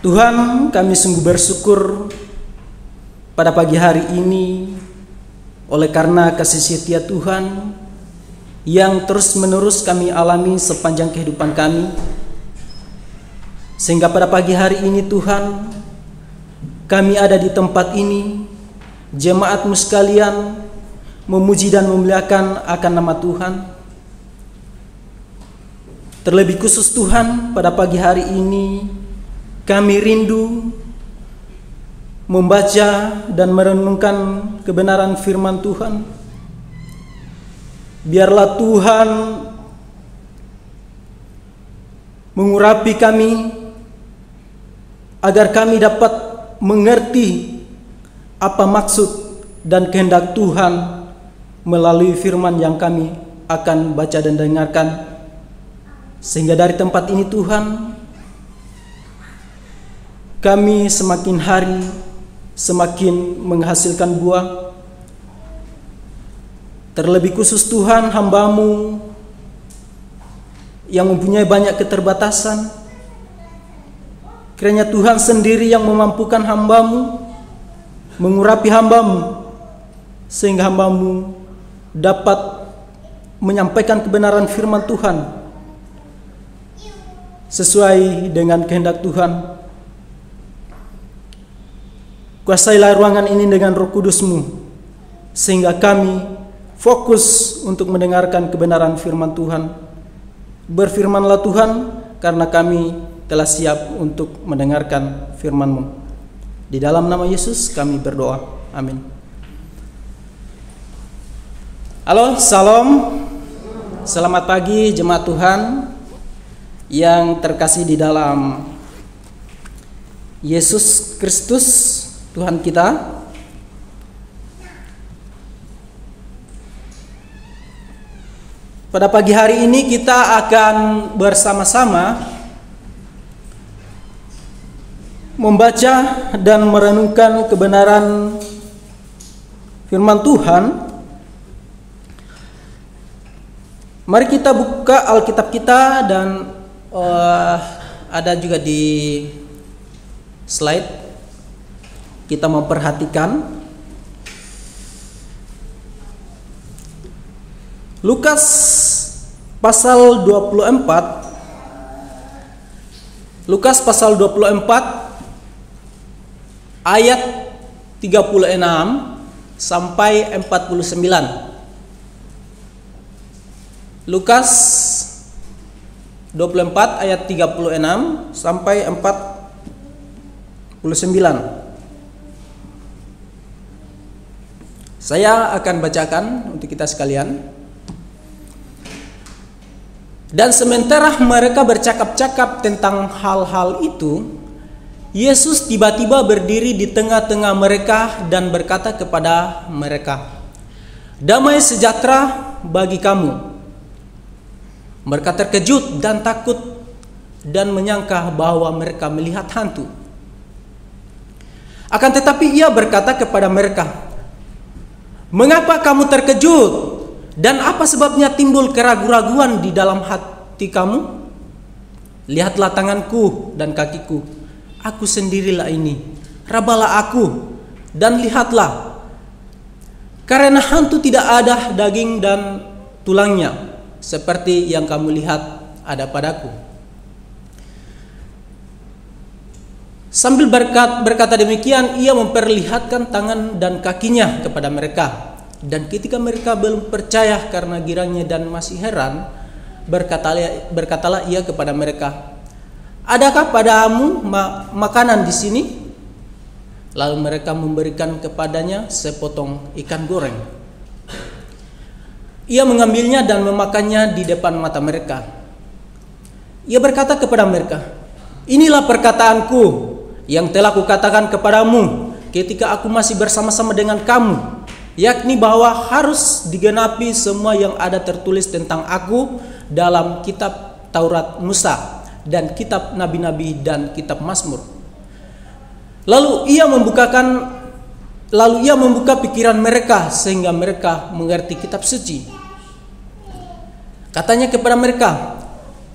Tuhan, kami sungguh bersyukur pada pagi hari ini oleh karena kasih setia Tuhan yang terus-menerus kami alami sepanjang kehidupan kami. Sehingga pada pagi hari ini Tuhan, kami ada di tempat ini, jemaat-Mu sekalian, memuji dan memuliakan akan nama Tuhan. Terlebih khusus Tuhan, pada pagi hari ini kami rindu membaca dan merenungkan kebenaran firman Tuhan. Biarlah Tuhan mengurapi kami agar kami dapat mengerti apa maksud dan kehendak Tuhan melalui firman yang kami akan baca dan dengarkan. Sehingga dari tempat ini Tuhan, kami semakin hari semakin menghasilkan buah. Terlebih khusus Tuhan, hamba-Mu yang mempunyai banyak keterbatasan, kiranya Tuhan sendiri yang memampukan hamba-Mu, mengurapi hamba-Mu, sehingga hamba-Mu dapat menyampaikan kebenaran firman Tuhan sesuai dengan kehendak Tuhan. Kuasailah ruangan ini dengan Roh Kudus-Mu, sehingga kami fokus untuk mendengarkan kebenaran firman Tuhan. Berfirmanlah Tuhan, karena kami telah siap untuk mendengarkan firman-Mu. Di dalam nama Yesus kami berdoa. Amin. Halo, salam. Selamat pagi jemaat Tuhan yang terkasih di dalam Yesus Kristus Tuhan kita. Pada pagi hari ini kita akan bersama-sama membaca dan merenungkan kebenaran firman Tuhan. Mari kita buka Alkitab kita dan ada juga di slide. Kita memperhatikan Lukas pasal 24. Lukas pasal 24 ayat 36 sampai 49. Lukas 24 ayat 36 sampai 49. Saya akan bacakan untuk kita sekalian. Dan sementara mereka bercakap-cakap tentang hal-hal itu, Yesus tiba-tiba berdiri di tengah-tengah mereka dan berkata kepada mereka, "Damai sejahtera bagi kamu." Mereka terkejut dan takut dan menyangka bahwa mereka melihat hantu. Akan tetapi Ia berkata kepada mereka, "Mengapa kamu terkejut? Dan apa sebabnya timbul keraguan-raguan di dalam hati kamu? Lihatlah tanganku dan kakiku. Aku sendirilah ini. Rabalah aku dan lihatlah. Karena hantu tidak ada daging dan tulangnya, seperti yang kamu lihat ada padaku." Sambil berkata demikian, Ia memperlihatkan tangan dan kakinya kepada mereka. Dan ketika mereka belum percaya karena girangnya dan masih heran, berkatalah Ia kepada mereka, "Adakah padamu makanan di sini?" Lalu mereka memberikan kepadanya sepotong ikan goreng. Ia mengambilnya dan memakannya di depan mata mereka. Ia berkata kepada mereka, "Inilah perkataanku yang telah kukatakan kepadamu ketika aku masih bersama-sama dengan kamu, yakni bahwa harus digenapi semua yang ada tertulis tentang aku dalam kitab Taurat Musa dan kitab nabi-nabi dan kitab Mazmur." Lalu ia membuka pikiran mereka sehingga mereka mengerti kitab suci. Katanya kepada mereka,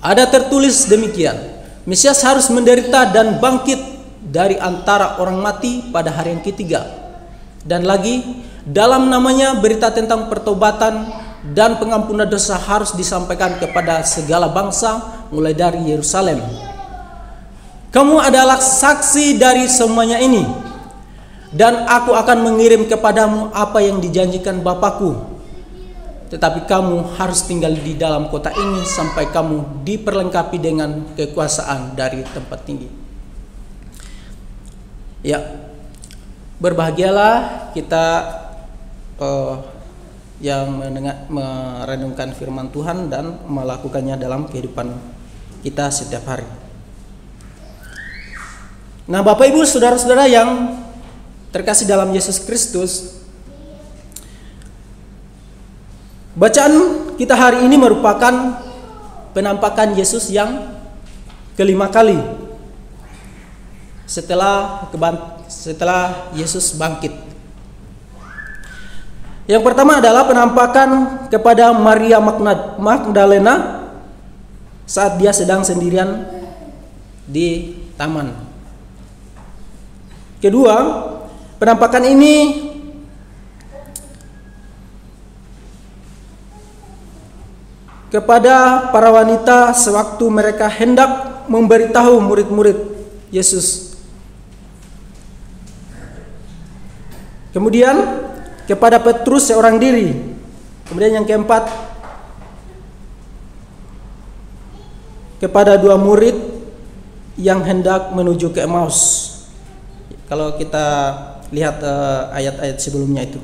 "Ada tertulis demikian, Mesias harus menderita dan bangkit dari antara orang mati pada hari yang ketiga. Dan lagi, dalam namanya berita tentang pertobatan dan pengampunan dosa harus disampaikan kepada segala bangsa mulai dari Yerusalem. Kamu adalah saksi dari semuanya ini, dan aku akan mengirim kepadamu apa yang dijanjikan Bapakku. Tetapi kamu harus tinggal di dalam kota ini sampai kamu diperlengkapi dengan kekuasaan dari tempat tinggi. Ya, berbahagialah kita yang merenungkan firman Tuhan dan melakukannya dalam kehidupan kita setiap hari. Nah, Bapak Ibu, saudara-saudara yang terkasih dalam Yesus Kristus, bacaan kita hari ini merupakan penampakan Yesus yang kelima kali setelah Yesus bangkit. Yang pertama adalah penampakan kepada Maria Magdalena saat dia sedang sendirian di taman. Kedua, penampakan ini kepada para wanita sewaktu mereka hendak memberitahu murid-murid Yesus. Kemudian kepada Petrus seorang diri. Kemudian yang keempat, kepada dua murid yang hendak menuju ke Emmaus. Kalau kita lihat ayat-ayat sebelumnya itu.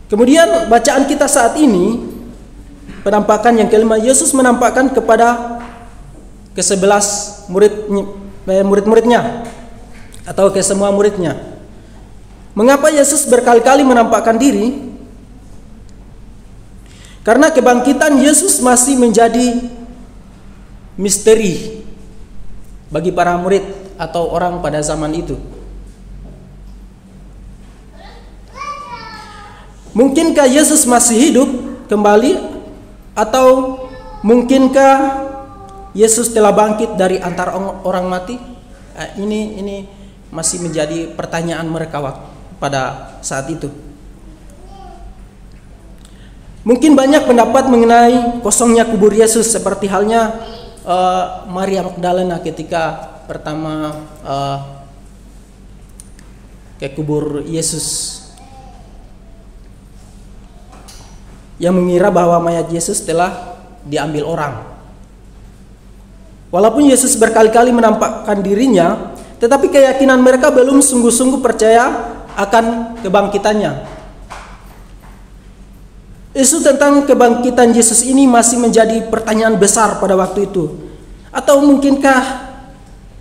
Kemudian bacaan kita saat ini, penampakan yang kelima, Yesus menampakkan kepada ke-11 murid-muridnya atau ke semua muridnya. Mengapa Yesus berkali-kali menampakkan diri? Karena kebangkitan Yesus masih menjadi misteri bagi para murid atau orang pada zaman itu. Mungkinkah Yesus masih hidup kembali, atau mungkinkah Yesus telah bangkit dari antara orang mati? Ini masih menjadi pertanyaan mereka pada saat itu. Mungkin banyak pendapat mengenai kosongnya kubur Yesus, seperti halnya Maria Magdalena ketika pertama ke kubur Yesus, yang mengira bahwa mayat Yesus telah diambil orang. Walaupun Yesus berkali-kali menampakkan dirinya, tetapi keyakinan mereka belum sungguh-sungguh percaya akan kebangkitannya. Isu tentang kebangkitan Yesus ini masih menjadi pertanyaan besar pada waktu itu. Atau mungkinkah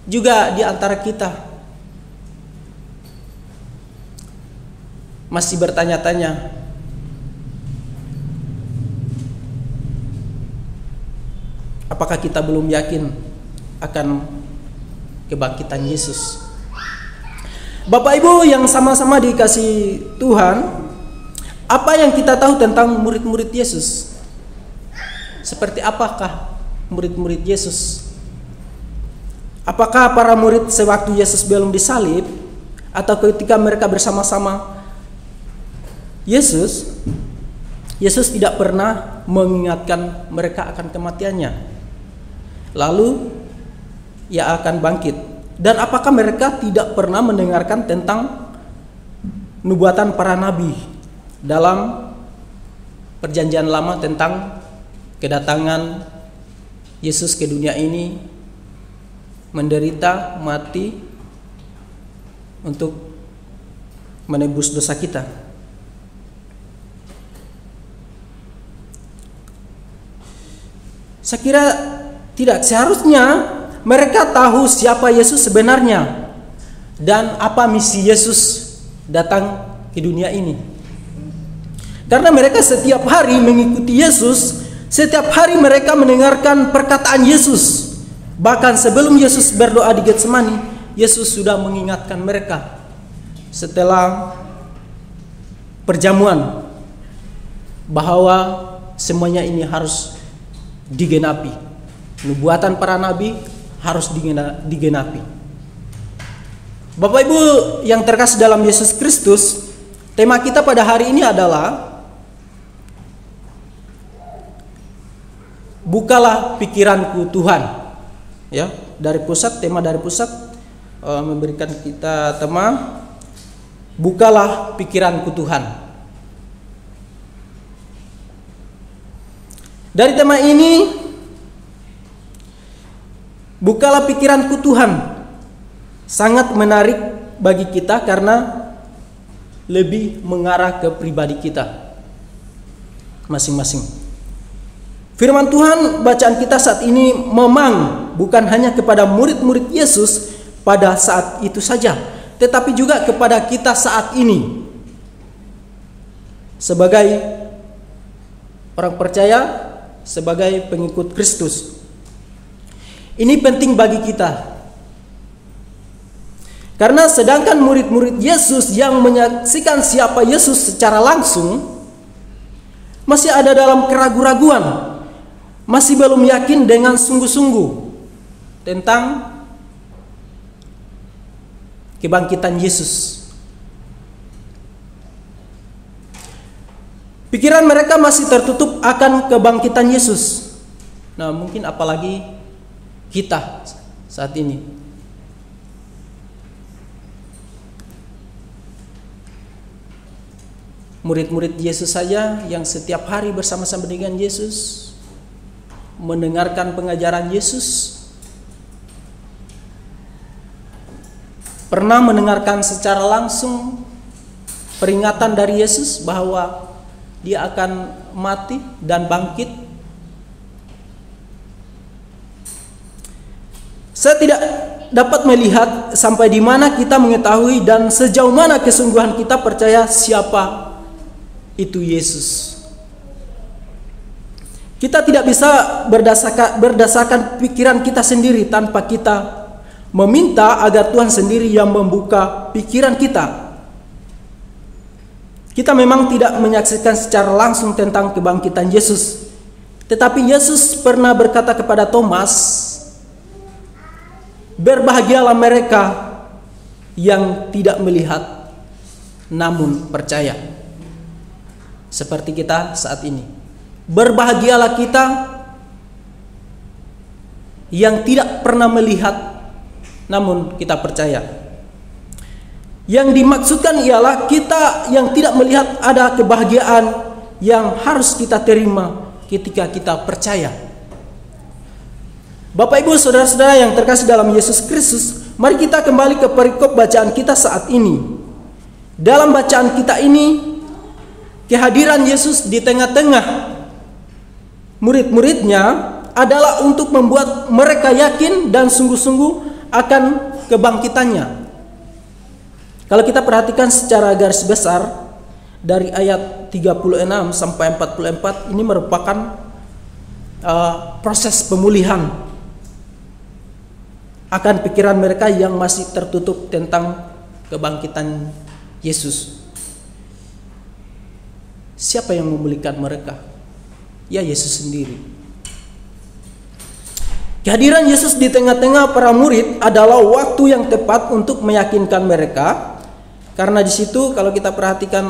juga di antara kita masih bertanya-tanya, apakah kita belum yakin akan kebangkitan Yesus? Bapak Ibu yang sama-sama dikasihi Tuhan, apa yang kita tahu tentang murid-murid Yesus? Seperti apakah murid-murid Yesus? Apakah para murid sewaktu Yesus belum disalib, atau ketika mereka bersama-sama Yesus tidak pernah mengingatkan mereka akan kematiannya, lalu ia akan bangkit? Dan apakah mereka tidak pernah mendengarkan tentang nubuatan para nabi dalam perjanjian lama tentang kedatangan Yesus ke dunia ini, menderita, mati untuk menebus dosa kita? Saya kira tidak. Seharusnya mereka tahu siapa Yesus sebenarnya dan apa misi Yesus datang ke dunia ini. Karena mereka setiap hari mengikuti Yesus, setiap hari mereka mendengarkan perkataan Yesus. Bahkan sebelum Yesus berdoa di Getsemani, Yesus sudah mengingatkan mereka setelah perjamuan bahwa semuanya ini harus digenapi. nubuatan para nabi harus digenapi. Bapak Ibu yang terkasih dalam Yesus Kristus, tema kita pada hari ini adalah bukalah pikiranku Tuhan. Ya, dari pusat, tema dari pusat memberikan kita tema bukalah pikiranku Tuhan. Dari tema ini, bukalah pikiranku Tuhan, sangat menarik bagi kita karena lebih mengarah ke pribadi kita masing-masing. Firman Tuhan bacaan kita saat ini memang bukan hanya kepada murid-murid Yesus pada saat itu saja, tetapi juga kepada kita saat ini sebagai orang percaya, sebagai pengikut Kristus. Ini penting bagi kita, karena sedangkan murid-murid Yesus yang menyaksikan siapa Yesus secara langsung masih ada dalam keraguan-raguan, masih belum yakin dengan sungguh-sungguh tentang kebangkitan Yesus. Pikiran mereka masih tertutup akan kebangkitan Yesus. Nah, mungkin apalagi kita saat ini. Murid-murid Yesus saja yang setiap hari bersama-sama dengan Yesus, mendengarkan pengajaran Yesus, pernah mendengarkan secara langsung peringatan dari Yesus bahwa Dia akan mati dan bangkit. Saya tidak dapat melihat sampai di mana kita mengetahui dan sejauh mana kesungguhan kita percaya siapa itu Yesus. Kita tidak bisa berdasarkan pikiran kita sendiri tanpa kita meminta agar Tuhan sendiri yang membuka pikiran kita. Kita memang tidak menyaksikan secara langsung tentang kebangkitan Yesus, tetapi Yesus pernah berkata kepada Thomas, "Berbahagialah mereka yang tidak melihat namun percaya." Seperti kita saat ini. Berbahagialah kita yang tidak pernah melihat namun kita percaya. Yang dimaksudkan ialah kita yang tidak melihat ada kebahagiaan yang harus kita terima ketika kita percaya. Bapak Ibu saudara-saudara yang terkasih dalam Yesus Kristus, mari kita kembali ke perikop bacaan kita saat ini. Dalam bacaan kita ini, kehadiran Yesus di tengah-tengah murid-muridnya adalah untuk membuat mereka yakin dan sungguh-sungguh akan kebangkitannya. Kalau kita perhatikan secara garis besar dari ayat 36 sampai 44, ini merupakan proses pemulihan akan pikiran mereka yang masih tertutup tentang kebangkitan Yesus. Siapa yang memulihkan mereka? Ya, Yesus sendiri. Kehadiran Yesus di tengah-tengah para murid adalah waktu yang tepat untuk meyakinkan mereka. Karena di situ kalau kita perhatikan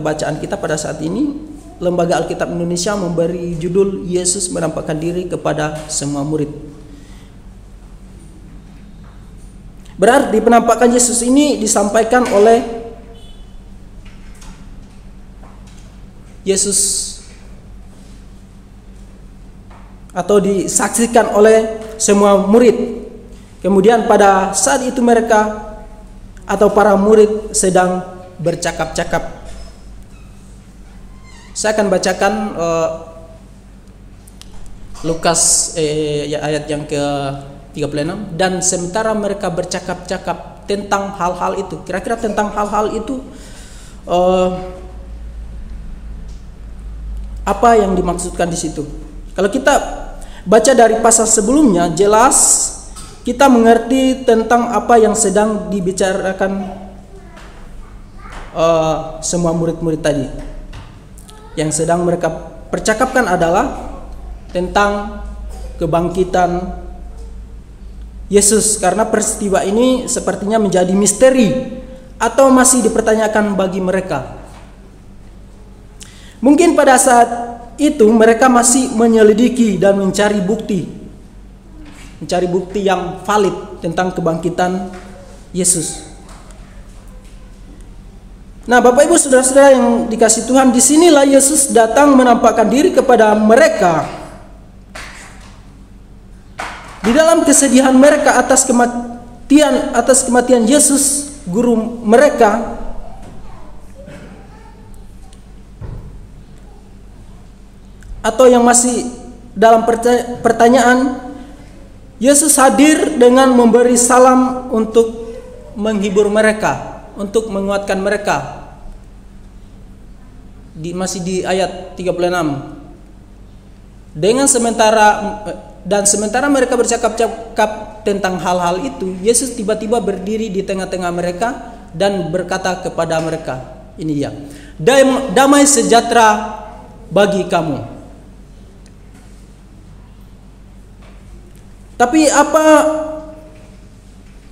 bacaan kita pada saat ini, Lembaga Alkitab Indonesia memberi judul Yesus menampakkan diri kepada semua murid. Berarti penampakan Yesus ini disampaikan oleh Yesus atau disaksikan oleh semua murid. Kemudian pada saat itu mereka atau para murid sedang bercakap-cakap. Saya akan bacakan Lukas ayat yang ke-36. Dan sementara mereka bercakap-cakap tentang hal-hal itu, kira-kira tentang hal-hal itu apa yang dimaksudkan di situ? Kalau kita baca dari pasal sebelumnya, jelas kita mengerti tentang apa yang sedang dibicarakan semua murid-murid tadi. Yang sedang mereka percakapkan adalah tentang kebangkitan Yesus, karena peristiwa ini sepertinya menjadi misteri atau masih dipertanyakan bagi mereka. Mungkin pada saat itu mereka masih menyelidiki dan mencari bukti yang valid tentang kebangkitan Yesus. Nah, Bapak Ibu Saudara-saudara yang dikasihi Tuhan, disinilah Yesus datang menampakkan diri kepada mereka. Di dalam kesedihan mereka atas kematian Yesus, guru mereka, atau yang masih dalam pertanyaan, Yesus hadir dengan memberi salam untuk menghibur mereka, untuk menguatkan mereka. Masih di ayat 36. Sementara mereka bercakap-cakap tentang hal-hal itu, Yesus tiba-tiba berdiri di tengah-tengah mereka dan berkata kepada mereka, ini ya, damai sejahtera bagi kamu. Tapi apa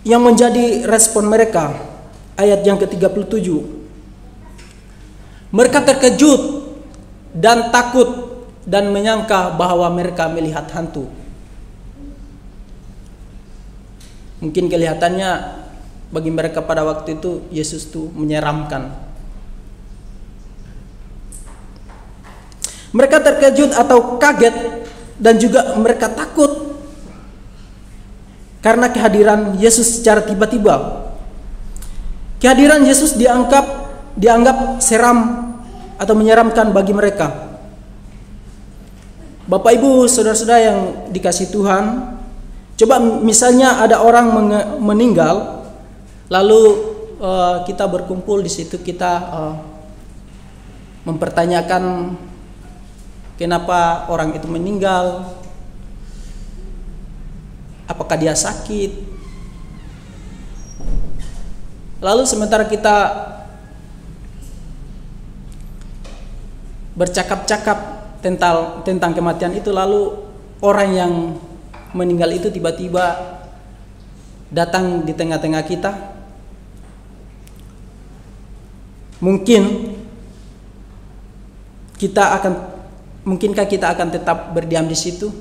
yang menjadi respon mereka? Ayat yang ke-37. Mereka terkejut dan takut dan menyangka bahwa mereka melihat hantu. Mungkin kelihatannya bagi mereka pada waktu itu Yesus itu menyeramkan. Mereka terkejut atau kaget dan juga mereka takut karena kehadiran Yesus secara tiba-tiba. Kehadiran Yesus dianggap seram atau menyeramkan bagi mereka. Bapak Ibu Saudara-saudara yang dikasihi Tuhan, coba misalnya ada orang meninggal, lalu kita berkumpul di situ, kita mempertanyakan kenapa orang itu meninggal, apakah dia sakit. Lalu sementara kita bercakap-cakap tentang kematian itu, lalu orang yang meninggal itu tiba-tiba datang di tengah-tengah kita. Mungkinkah kita akan tetap berdiam di situ?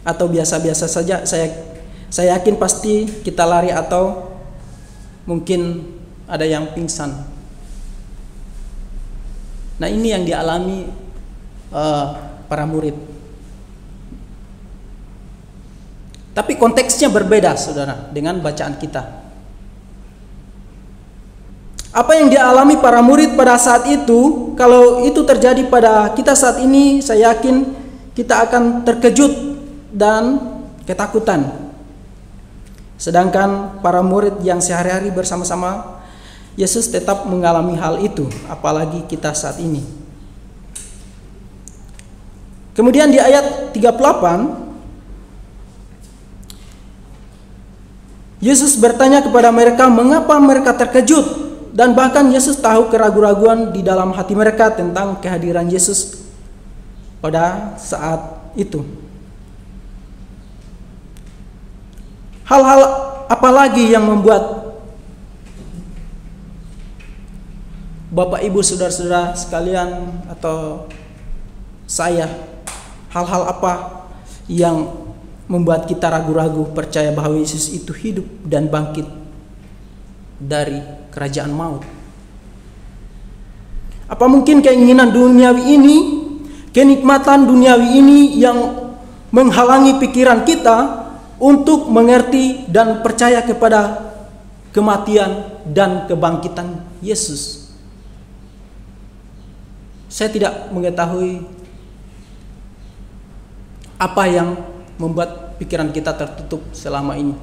Atau biasa-biasa saja? Saya yakin pasti kita lari atau mungkin ada yang pingsan. Nah, ini yang dialami para murid. Tapi konteksnya berbeda, saudara, dengan bacaan kita. Apa yang dialami para murid pada saat itu, kalau itu terjadi pada kita saat ini, saya yakin kita akan terkejut dan ketakutan. Sedangkan para murid yang sehari-hari bersama-sama Yesus tetap mengalami hal itu, apalagi kita saat ini. Kemudian di ayat 38, Yesus bertanya kepada mereka mengapa mereka terkejut, dan bahkan Yesus tahu keraguan-raguan di dalam hati mereka tentang kehadiran Yesus pada saat itu. Hal-hal apa lagi yang membuat Bapak Ibu Saudara-saudara sekalian atau saya, hal-hal apa yang membuat kita ragu-ragu percaya bahwa Yesus itu hidup dan bangkit dari kerajaan maut? Apa mungkin keinginan duniawi ini, kenikmatan duniawi ini yang menghalangi pikiran kita untuk mengerti dan percaya kepada kematian dan kebangkitan Yesus? Saya tidak mengetahui apa yang membuat pikiran kita tertutup selama ini.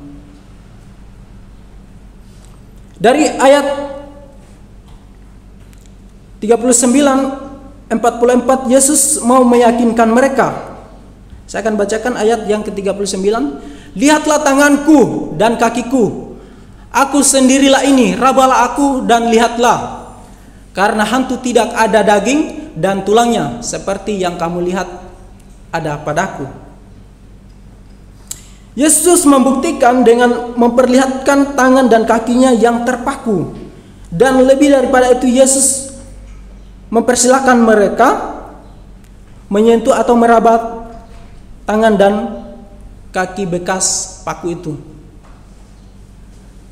Dari ayat 39-44 Yesus mau meyakinkan mereka. Saya akan bacakan ayat yang ke-39. Lihatlah tanganku dan kakiku, aku sendirilah ini, rabalah aku dan lihatlah. Karena hantu tidak ada daging dan tulangnya seperti yang kamu lihat ada padaku. Yesus membuktikan dengan memperlihatkan tangan dan kakinya yang terpaku. Dan lebih daripada itu, Yesus mempersilahkan mereka menyentuh atau meraba tangan dan kaki bekas paku itu.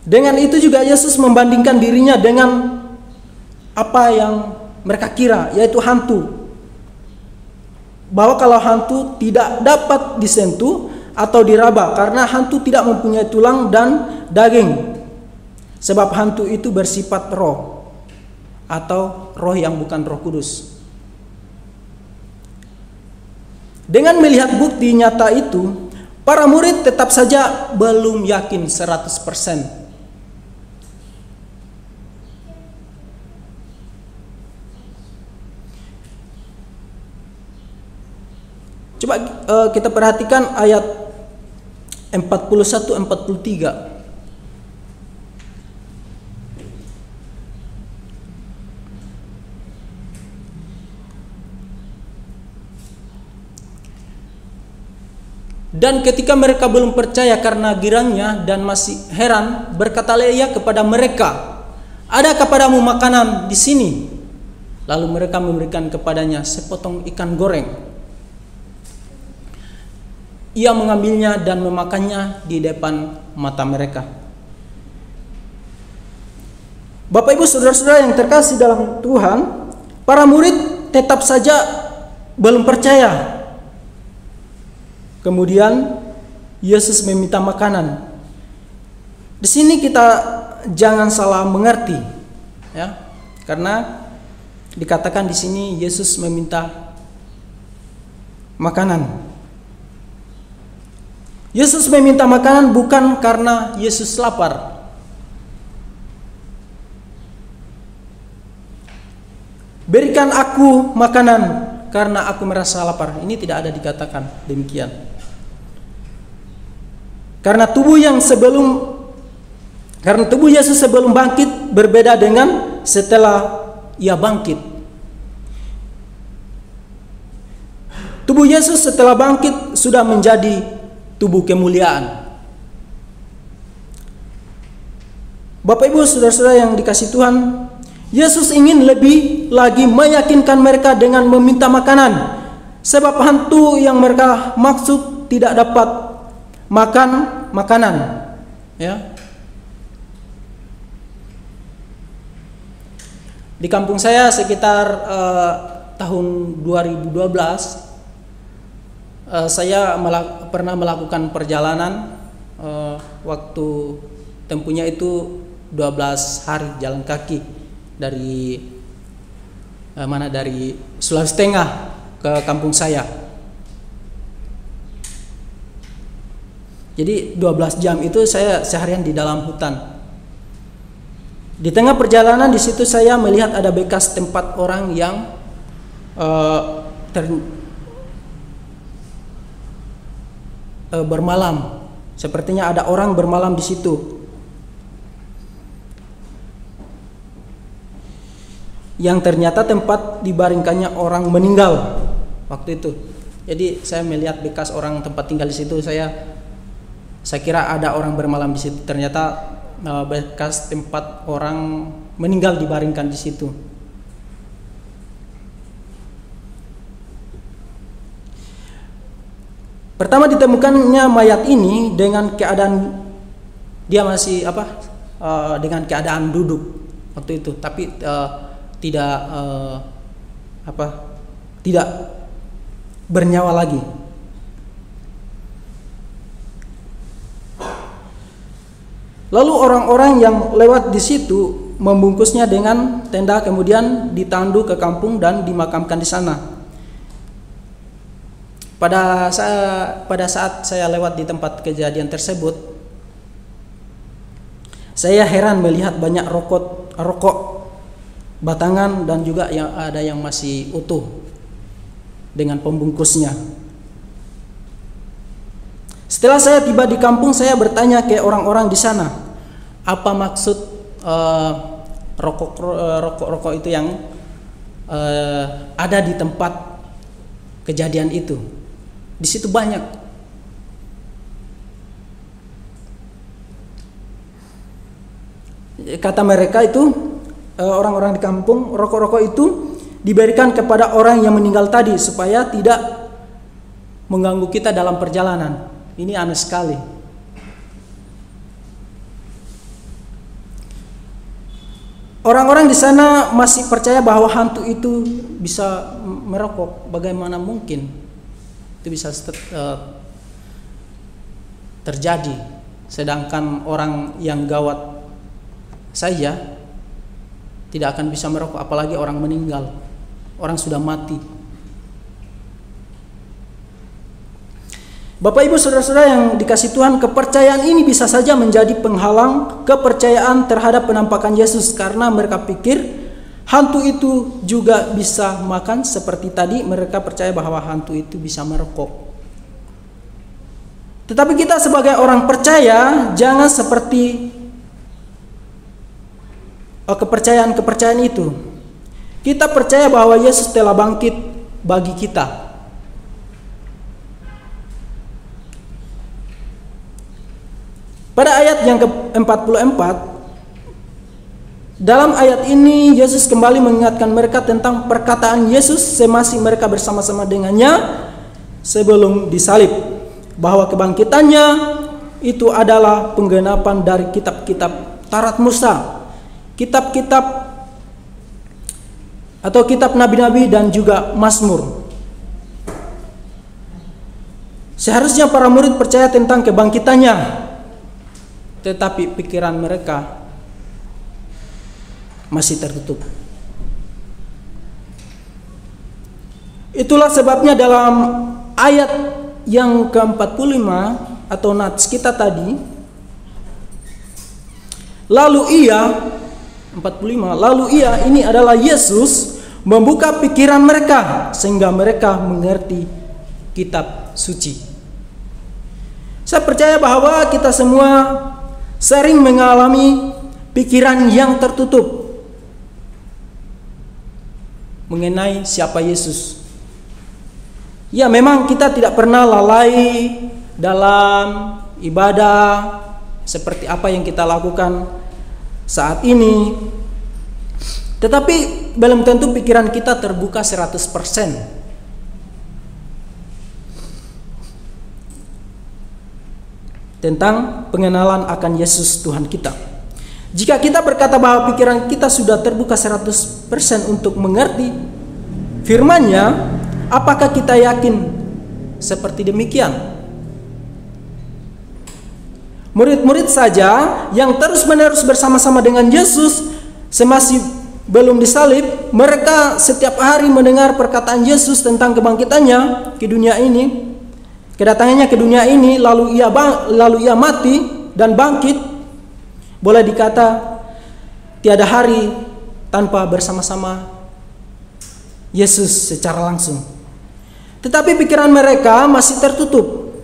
Dengan itu juga Yesus membandingkan dirinya dengan apa yang mereka kira, yaitu hantu. Bahwa kalau hantu tidak dapat disentuh atau diraba, karena hantu tidak mempunyai tulang dan daging. Sebab hantu itu bersifat roh, atau roh yang bukan Roh Kudus. Dengan melihat bukti nyata itu, para murid tetap saja belum yakin 100%. Coba kita perhatikan ayat 41-43. Dan ketika mereka belum percaya karena girangnya dan masih heran, berkatalah ia kepada mereka, "Ada kepadamu makanan di sini?" Lalu mereka memberikan kepadanya sepotong ikan goreng. Ia mengambilnya dan memakannya di depan mata mereka. Bapak Ibu saudara-saudara yang terkasih dalam Tuhan, para murid tetap saja belum percaya. Kemudian Yesus meminta makanan. Di sini kita jangan salah mengerti, ya, karena dikatakan di sini Yesus meminta makanan. Yesus meminta makanan bukan karena Yesus lapar. Berikan aku makanan karena aku merasa lapar. Ini tidak ada dikatakan demikian. Karena tubuh Yesus sebelum bangkit berbeda dengan setelah ia bangkit. Tubuh Yesus setelah bangkit sudah menjadi tubuh kemuliaan. Bapak Ibu saudara-saudara yang dikasihi Tuhan, Yesus ingin lebih lagi meyakinkan mereka dengan meminta makanan. Sebab hantu yang mereka maksud tidak dapat makan makanan, ya. Di kampung saya sekitar tahun 2012 saya pernah melakukan perjalanan waktu tempuhnya itu 12 hari jalan kaki dari dari Sulawesi Tengah ke kampung saya. Jadi 12 jam itu saya seharian di dalam hutan. Di tengah perjalanan di situ saya melihat ada bekas tempat orang yang bermalam. Sepertinya ada orang bermalam di situ. Yang ternyata tempat dibaringkannya orang meninggal waktu itu. Jadi saya melihat bekas orang tempat tinggal di situ. Saya kira ada orang bermalam di situ. Ternyata bekas tempat orang meninggal dibaringkan di situ. Pertama ditemukannya mayat ini dengan keadaan dia masih dengan keadaan duduk waktu itu, tapi tidak bernyawa lagi. Lalu orang-orang yang lewat di situ membungkusnya dengan tenda, kemudian ditandu ke kampung dan dimakamkan di sana. Pada saat saya lewat di tempat kejadian tersebut, saya heran melihat banyak rokok batangan dan juga ada yang masih utuh dengan pembungkusnya. Setelah saya tiba di kampung, saya bertanya ke orang-orang di sana, apa maksud rokok itu yang ada di tempat kejadian itu. Di situ banyak. Kata mereka itu, orang-orang di kampung, rokok-rokok itu diberikan kepada orang yang meninggal tadi supaya tidak mengganggu kita dalam perjalanan. Ini aneh sekali. Orang-orang di sana masih percaya bahwa hantu itu bisa merokok. Bagaimana mungkin itu bisa terjadi? Sedangkan orang yang gawat saja tidak akan bisa merokok, apalagi orang meninggal, orang sudah mati. Bapak Ibu Saudara-saudara yang dikasih Tuhan, kepercayaan ini bisa saja menjadi penghalang kepercayaan terhadap penampakan Yesus, karena mereka pikir hantu itu juga bisa makan. Seperti tadi mereka percaya bahwa hantu itu bisa merokok. Tetapi kita sebagai orang percaya jangan seperti kepercayaan itu. Kita percaya bahwa Yesus telah bangkit bagi kita. Pada ayat yang ke-44, dalam ayat ini Yesus kembali mengingatkan mereka tentang perkataan Yesus semasa mereka bersama-sama dengannya sebelum disalib, bahwa kebangkitannya itu adalah penggenapan dari kitab-kitab Taurat Musa, kitab-kitab atau kitab nabi-nabi dan juga Mazmur. Seharusnya para murid percaya tentang kebangkitannya, tetapi pikiran mereka masih tertutup. Itulah sebabnya dalam ayat yang ke-45 atau nats kita tadi, lalu ia ini adalah Yesus membuka pikiran mereka sehingga mereka mengerti kitab suci. Saya percaya bahwa kita semua sering mengalami pikiran yang tertutup mengenai siapa Yesus. Ya, memang kita tidak pernah lalai dalam ibadah seperti apa yang kita lakukan saat ini. Tetapi belum tentu pikiran kita terbuka 100%. Tentang pengenalan akan Yesus Tuhan kita. Jika kita berkata bahwa pikiran kita sudah terbuka 100% untuk mengerti firman-Nya, apakah kita yakin seperti demikian? Murid-murid saja yang terus-menerus bersama-sama dengan Yesus semasa belum disalib, mereka setiap hari mendengar perkataan Yesus tentang kebangkitannya ke dunia ini. Kedatangannya ke dunia ini, lalu ia mati dan bangkit. Boleh dikata tiada hari tanpa bersama-sama Yesus secara langsung. Tetapi pikiran mereka masih tertutup.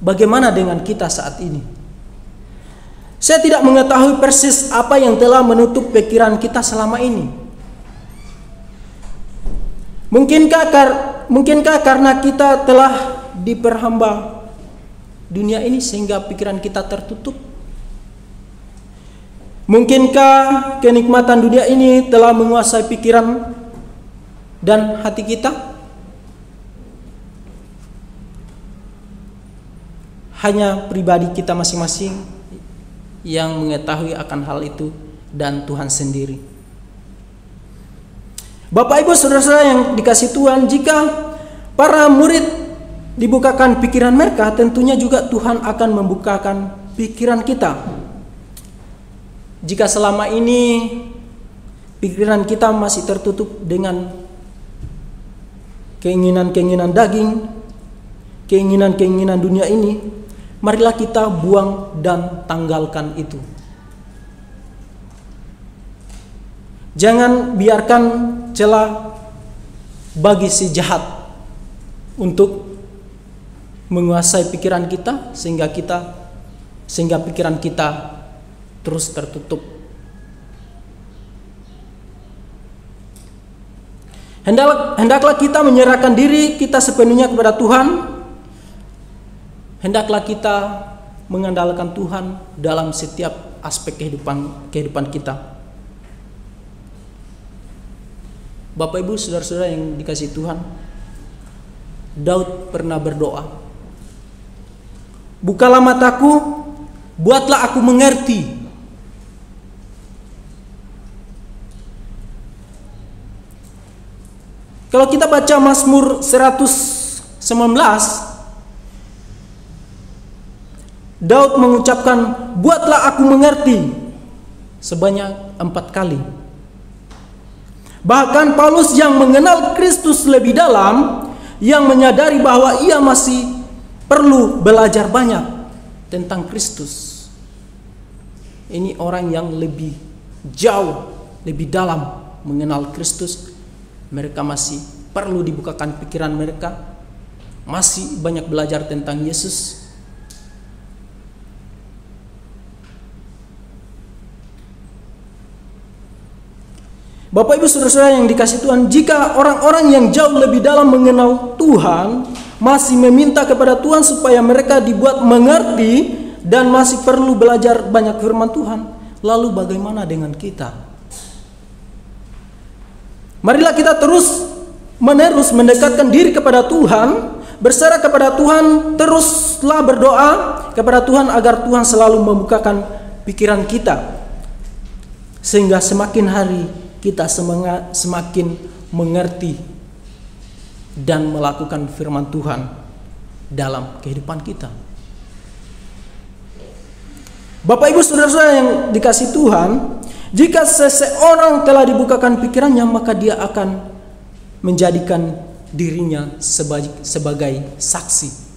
Bagaimana dengan kita saat ini? Saya tidak mengetahui persis apa yang telah menutup pikiran kita selama ini. Mungkinkah karena kita telah diperhamba dunia ini sehingga pikiran kita tertutup? Mungkinkah kenikmatan dunia ini telah menguasai pikiran dan hati kita? Hanya pribadi kita masing-masing yang mengetahui akan hal itu dan Tuhan sendiri. Bapak Ibu Saudara-saudara yang dikasih Tuhan, jika para murid dibukakan pikiran mereka, tentunya juga Tuhan akan membukakan pikiran kita. Jika selama ini pikiran kita masih tertutup dengan keinginan-keinginan daging, keinginan-keinginan dunia ini, marilah kita buang dan tanggalkan itu. Jangan biarkan celah bagi si jahat untuk menguasai pikiran kita sehingga pikiran kita terus tertutup. Hendaklah kita menyerahkan diri kita sepenuhnya kepada Tuhan. Hendaklah kita mengandalkan Tuhan dalam setiap aspek kehidupan kita. Bapak Ibu, saudara-saudara yang dikasihi Tuhan, Daud pernah berdoa, "Bukalah mataku, buatlah aku mengerti." Kalau kita baca Mazmur 119, Daud mengucapkan, "Buatlah aku mengerti," sebanyak 4 kali. Bahkan Paulus yang mengenal Kristus lebih dalam, yang menyadari bahwa ia masih perlu belajar banyak tentang Kristus. Ini orang yang lebih jauh, lebih dalam mengenal Kristus. Mereka masih perlu dibukakan pikiran mereka, masih banyak belajar tentang Yesus. Bapak Ibu saudara-saudara yang dikasihi Tuhan, jika orang-orang yang jauh lebih dalam mengenal Tuhan masih meminta kepada Tuhan supaya mereka dibuat mengerti dan masih perlu belajar banyak firman Tuhan, lalu bagaimana dengan kita? Marilah kita terus-menerus mendekatkan diri kepada Tuhan, berserah kepada Tuhan, teruslah berdoa kepada Tuhan agar Tuhan selalu membukakan pikiran kita, sehingga semakin hari kita semakin mengerti dan melakukan firman Tuhan dalam kehidupan kita. Bapak Ibu saudara-saudara yang dikasihi Tuhan, jika seseorang telah dibukakan pikirannya, maka dia akan menjadikan dirinya sebagai saksi.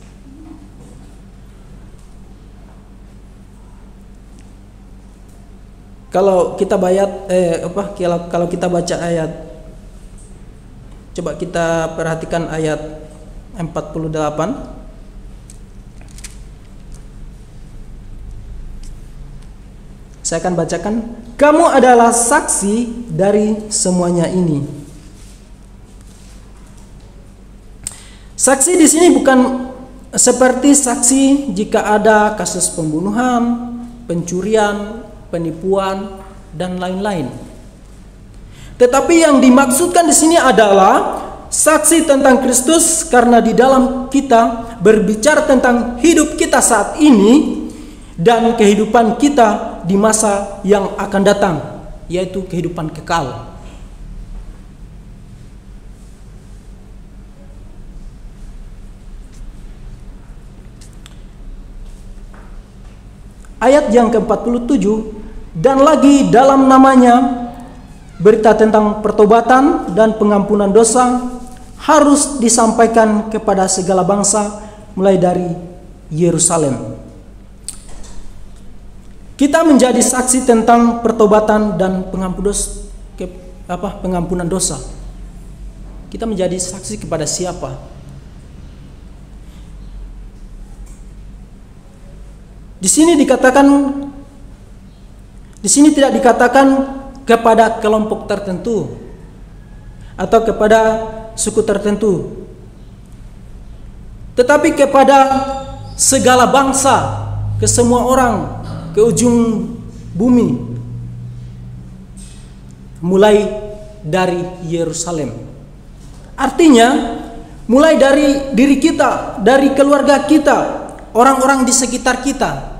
Kalau kita kalau kita baca ayat, coba kita perhatikan ayat 48. Saya akan bacakan. "Kamu adalah saksi dari semuanya ini." Saksi di sini bukan seperti saksi jika ada kasus pembunuhan, pencurian, penipuan, dan lain-lain. Tetapi yang dimaksudkan di sini adalah saksi tentang Kristus, karena di dalam kita berbicara tentang hidup kita saat ini dan kehidupan kita di masa yang akan datang, yaitu kehidupan kekal. Ayat yang ke-47, "Dan lagi dalam namanya berita tentang pertobatan dan pengampunan dosa harus disampaikan kepada segala bangsa mulai dari Yerusalem." Kita menjadi saksi tentang pertobatan dan pengampunan dosa. Kita menjadi saksi kepada siapa? Di sini tidak dikatakan kepada kelompok tertentu atau kepada suku tertentu, tetapi kepada segala bangsa, ke semua orang, ke ujung bumi, mulai dari Yerusalem. Artinya, mulai dari diri kita, dari keluarga kita, orang-orang di sekitar kita.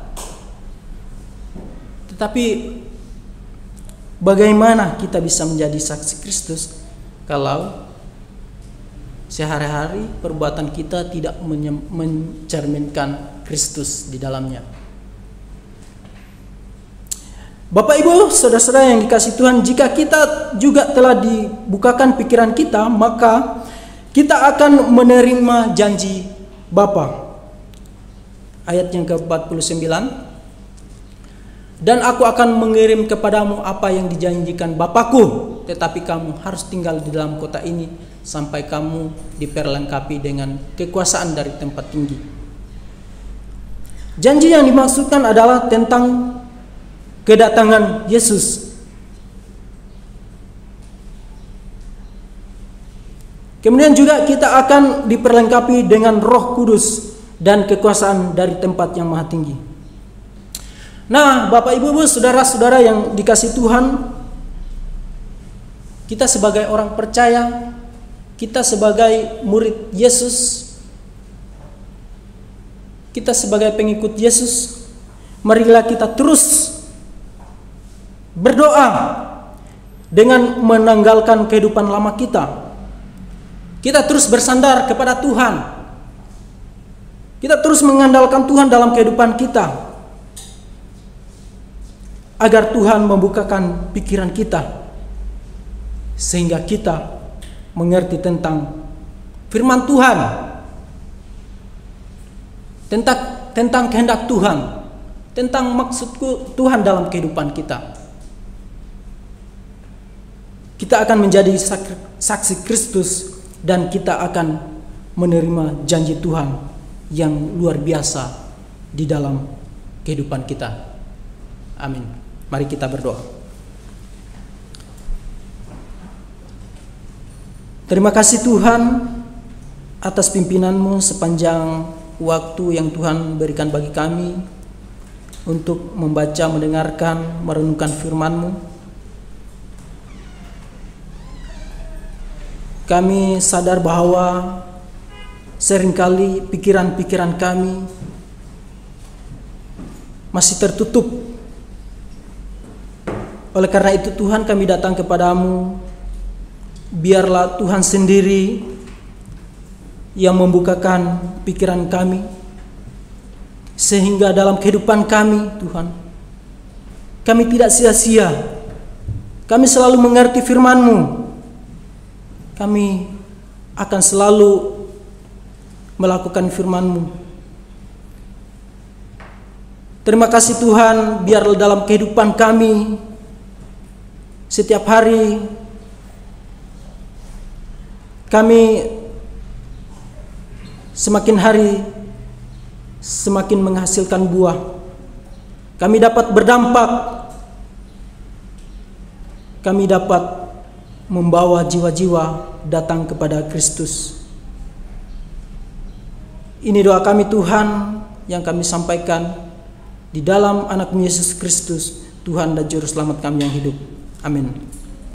Tetapi bagaimana kita bisa menjadi saksi Kristus kalau sehari-hari perbuatan kita tidak mencerminkan Kristus di dalamnya? Bapak Ibu, saudara-saudara yang dikasihi Tuhan, jika kita juga telah dibukakan pikiran kita, maka kita akan menerima janji Bapa. Ayat yang ke-49, "Dan aku akan mengirim kepadamu apa yang dijanjikan Bapakku, tetapi kamu harus tinggal di dalam kota ini sampai kamu diperlengkapi dengan kekuasaan dari tempat tinggi." Janji yang dimaksudkan adalah tentang kedatangan Yesus. Kemudian juga kita akan diperlengkapi dengan Roh Kudus dan kekuasaan dari tempat yang maha tinggi. Nah, Bapak Ibu, saudara-saudara yang dikasih Tuhan, kita sebagai orang percaya, kita sebagai murid Yesus, kita sebagai pengikut Yesus, marilah kita terus berdoa dengan menanggalkan kehidupan lama kita. Kita terus bersandar kepada Tuhan. Kita terus mengandalkan Tuhan dalam kehidupan kita, agar Tuhan membukakan pikiran kita, sehingga kita mengerti tentang firman Tuhan, tentang kehendak Tuhan, tentang maksud Tuhan dalam kehidupan kita. Kita akan menjadi saksi Kristus, dan kita akan menerima janji Tuhan yang luar biasa di dalam kehidupan kita. Amin. Mari kita berdoa. Terima kasih Tuhan atas pimpinan-Mu sepanjang waktu yang Tuhan berikan bagi kami untuk membaca, mendengarkan, merenungkan firman-Mu. Kami sadar bahwa seringkali pikiran-pikiran kami masih tertutup. Oleh karena itu Tuhan, kami datang kepadamu. Biarlah Tuhan sendiri yang membukakan pikiran kami, sehingga dalam kehidupan kami, Tuhan, kami tidak sia-sia. Kami selalu mengerti firman-Mu. Kami akan selalu melakukan firman-Mu. Terima kasih Tuhan, biarlah dalam kehidupan kami setiap hari kami semakin hari semakin menghasilkan buah. Kami dapat berdampak. Kami dapat membawa jiwa-jiwa datang kepada Kristus. Ini doa kami Tuhan yang kami sampaikan di dalam anak-Mu Yesus Kristus, Tuhan dan Juru Selamat kami yang hidup. Amin.